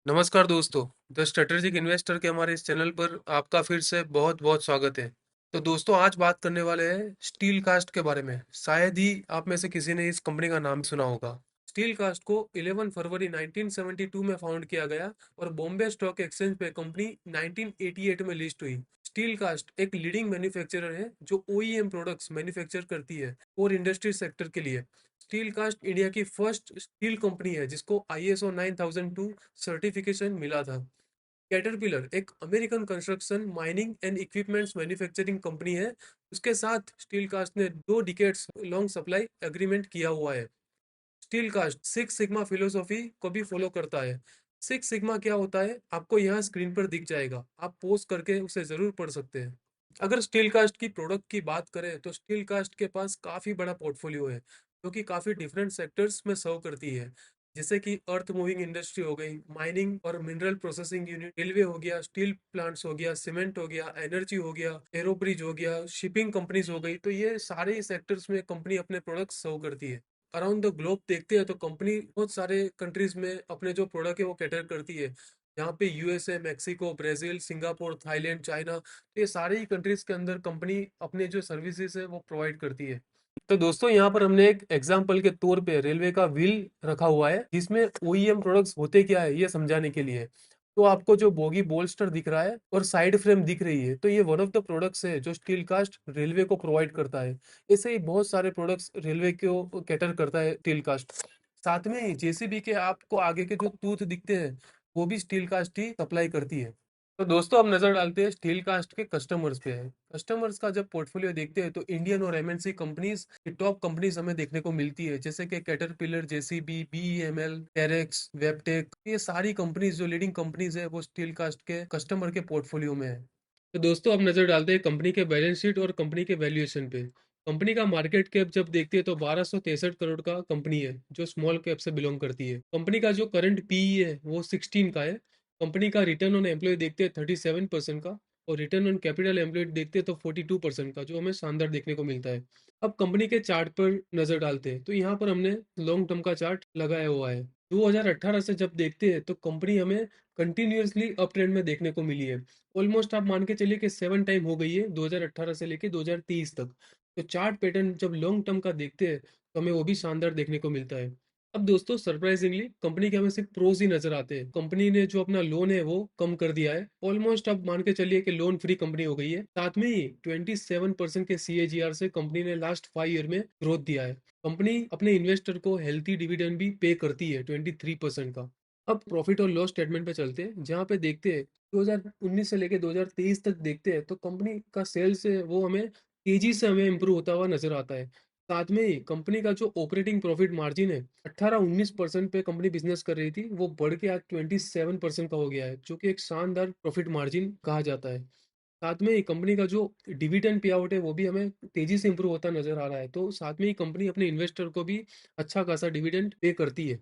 नमस्कार दोस्तों। The strategic investor के हमारे इस चैनल पर आपका फिर से बहुत बहुत स्वागत है। तो दोस्तों आज बात करने वाले हैं स्टील कास्ट के बारे में। शायद ही आप में से किसी ने इस कंपनी का नाम सुना होगा। स्टील कास्ट को 11 फरवरी 1972 में फाउंड किया गया और बॉम्बे स्टॉक एक्सचेंज पे कंपनी 1988 में लिस्ट हुई। स्टील कास्ट एक लीडिंग मैन्युफैक्चरर है जो ओईएम प्रोडक्ट्स मैन्युफैक्चर करती है और इंडस्ट्री सेक्टर के लिए। स्टील कास्ट इंडिया की फर्स्ट स्टील कंपनी है जिसको ISO 9002 सर्टिफिकेशन मिला था। कैटरपिलर एक American construction mining and equipments manufacturing company है। उसके साथ स्टील कास्ट ने 2 डिकेड्स लॉन्ग सप्लाई एग्रीमेंट किया हुआ है। Steel cast six sigma philosophy को भी फॉलो करता है। सिक्स सिग्मा क्या होता है आपको यहाँ स्क्रीन पर दिख जाएगा, आप पोज करके उसे जरूर पढ़ सकते हैं। अगर स्टील कास्ट की प्रोडक्ट की बात करें तो स्टील कास्ट के पास काफी बड़ा पोर्टफोलियो है जो कि काफी डिफरेंट सेक्टर्स में सर्व करती है, जैसे कि अर्थ मूविंग इंडस्ट्री हो गई, माइनिंग और मिनरल प्रोसेसिंग यूनिट, रेलवे हो गया, स्टील प्लांट्स हो गया, सीमेंट हो गया, एनर्जी हो गया, एरोब्रिज हो गया, शिपिंग कंपनीज हो गई। तो ये सारे सेक्टर्स में कंपनी अपने प्रोडक्ट सर्व करती है। अराउंड द ग्लोब देखते हैं तो कंपनी बहुत सारे कंट्रीज में अपने जो प्रोडक्ट है वो कैटर करती है। यहाँ पे USA, Mexico, Brazil, Singapore, Thailand, China, तो ये सारे ही कंट्रीज के अंदर कंपनी अपने जो सर्विसेज है वो प्रोवाइड करती है। तो दोस्तों यहाँ पर हमने एक एग्जांपल के तौर पे रेलवे का व्हील रखा हुआ है जिसमें ओईएम प्रोडक्ट्स होते क्या है ये समझाने के लिए। तो आपको जो बोगी बोल्स्टर दिख रहा है और साइड फ्रेम दिख रही है, तो ये वन ऑफ द प्रोडक्ट्स है जो स्टील कास्ट रेलवे को प्रोवाइड करता है। ऐसे ही बहुत सारे प्रोडक्ट्स रेलवे को कैटर करता है स्टील कास्ट। साथ में ही जेसीबी के आपको आगे के जो टूथ दिखते हैं वो भी स्टील कास्ट ही सप्लाई करती है। तो दोस्तों अब नजर डालते हैं स्टील कास्ट के कस्टमर्स पे है। कस्टमर्स का जब पोर्टफोलियो देखते हैं तो इंडियन और एमएनसी कंपनीज की टॉप कंपनीज हमें देखने को मिलती है, जैसे कि कैटरपिलर, जेसीबी, बीईएमएल, टेरेक्स, वेबटेक। ये सारी कंपनीज जो लीडिंग कंपनीज है वो स्टील कास्ट के कस्टमर के पोर्टफोलियो में है। तो दोस्तों अब नजर डालते हैं कंपनी के बैलेंस शीट और कंपनी के वैल्यूएशन पे। कंपनी का मार्केट कैप जब देखते हैं तो 1263 करोड़ का कंपनी है जो स्मॉल कैप से बिलोंग करती है। कंपनी का जो करंट पीई है वो 16 का है। कंपनी का रिटर्न ऑन एम्प्लॉय देखते हैं 37% का, और रिटर्न ऑन कैपिटल एम्प्लॉयड देखते हैं तो 42% का, जो हमें शानदार देखने को मिलता है। अब कंपनी के चार्ट पर नजर डालते हैं तो यहाँ पर हमने लॉन्ग टर्म का चार्ट लगाया हुआ है। 2018 से जब देखते हैं तो कंपनी हमें कंटिन्यूअसली अप ट्रेंड में देखने को मिली है। ऑलमोस्ट आप मान के चलिए कि 7 टाइम हो गई है 2018 से लेके 2023 तक। तो चार्ट पैटर्न जब लॉन्ग टर्म का देखते हैं तो हमें वो भी शानदार देखने को मिलता है। अब दोस्तों सरप्राइजिंगली कंपनी के हमें सिर्फ प्रोज ही नजर आते हैं। कंपनी ने जो अपना लोन है वो कम कर दिया है। ऑलमोस्ट अब मान के चलिए कि लोन फ्री कंपनी हो गई है। साथ में ही 27% के CAGR से कंपनी ने लास्ट 5 ईयर में ग्रोथ दिया है। कंपनी अपने इन्वेस्टर को हेल्थी डिविडेंड भी पे करती है 23% का। अब प्रॉफिट और लॉस स्टेटमेंट पे चलते हैं जहाँ पे देखते हैं 2019 से लेके 2023 तक देखते हैं तो कंपनी का सेल्स है वो हमें तेजी से हमें इम्प्रूव होता हुआ नजर आता है। साथ में ही कंपनी का जो ऑपरेटिंग प्रॉफिट मार्जिन है 18-19% पे कंपनी बिजनेस कर रही थी, वो बढ़ के आज 27% का हो गया है, जो कि एक शानदार प्रॉफिट मार्जिन कहा जाता है। साथ में ही कंपनी का जो डिविडेंड पे आउट है वो भी हमें तेजी से इंप्रूव होता नजर आ रहा है। तो साथ में ही कंपनी अपने इन्वेस्टर को भी अच्छा खासा डिविडेंड पे करती है।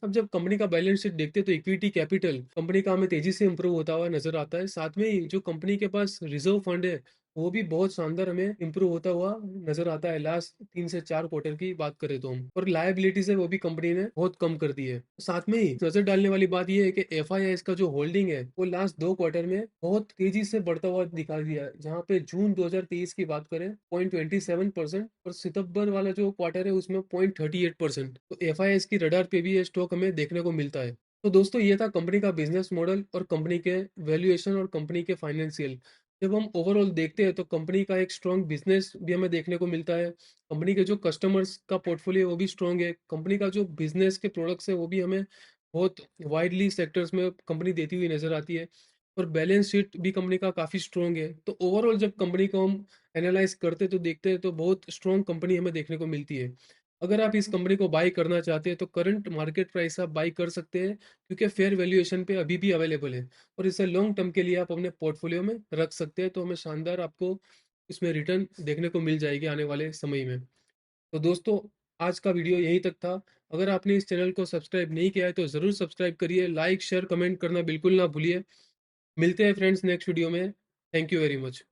अब जब कंपनी का बैलेंस शीट देखते हैं तो इक्विटी कैपिटल कंपनी का हमें तेजी से इंप्रूव होता हुआ नजर आता है। साथ में ही जो कंपनी के पास रिजर्व फंड है वो भी बहुत शानदार हमें इंप्रूव होता हुआ नजर आता है, लास्ट 3 से 4 क्वार्टर की बात करें तो हम। और लायबिलिटीज है वो भी कंपनी ने बहुत कम कर दी है। साथ में ही नजर डालने वाली बात यह है कि FIS का जो होल्डिंग है वो लास्ट 2 क्वार्टर में बहुत तेजी से बढ़ता हुआ दिखा दिया है। जहाँ पे जून 2023 की बात करें 0.27% और सितंबर वाला जो क्वार्टर है उसमें 0.38%। तो FIS की रडार पे भी ये स्टॉक हमें देखने को मिलता है। तो दोस्तों ये था कंपनी का बिजनेस मॉडल और कंपनी के वैल्यूएशन और कंपनी के फाइनेंशियल। जब हम ओवरऑल देखते हैं तो कंपनी का एक स्ट्रॉन्ग बिजनेस भी हमें देखने को मिलता है। कंपनी के जो कस्टमर्स का पोर्टफोलियो वो भी स्ट्रॉन्ग है। कंपनी का जो बिजनेस के प्रोडक्ट्स है वो भी हमें बहुत वाइडली सेक्टर्स में कंपनी देती हुई नजर आती है। और बैलेंस शीट भी कंपनी का काफी स्ट्रॉन्ग है। तो ओवरऑल जब कंपनी को हम एनालाइज करते तो देखते हैं तो बहुत स्ट्रॉन्ग कंपनी हमें देखने को मिलती है। अगर आप इस कंपनी को बाई करना चाहते हैं तो करंट मार्केट प्राइस आप बाई कर सकते हैं, क्योंकि फेयर वैल्यूएशन पे अभी भी अवेलेबल है। और इसे लॉन्ग टर्म के लिए आप अपने पोर्टफोलियो में रख सकते हैं, तो हमें शानदार आपको इसमें रिटर्न देखने को मिल जाएगी आने वाले समय में। तो दोस्तों आज का वीडियो यहीं तक था। अगर आपने इस चैनल को सब्सक्राइब नहीं किया है तो ज़रूर सब्सक्राइब करिए, लाइक शेयर कमेंट करना बिल्कुल ना भूलिए। मिलते हैं फ्रेंड्स नेक्स्ट वीडियो में। Thank you very much.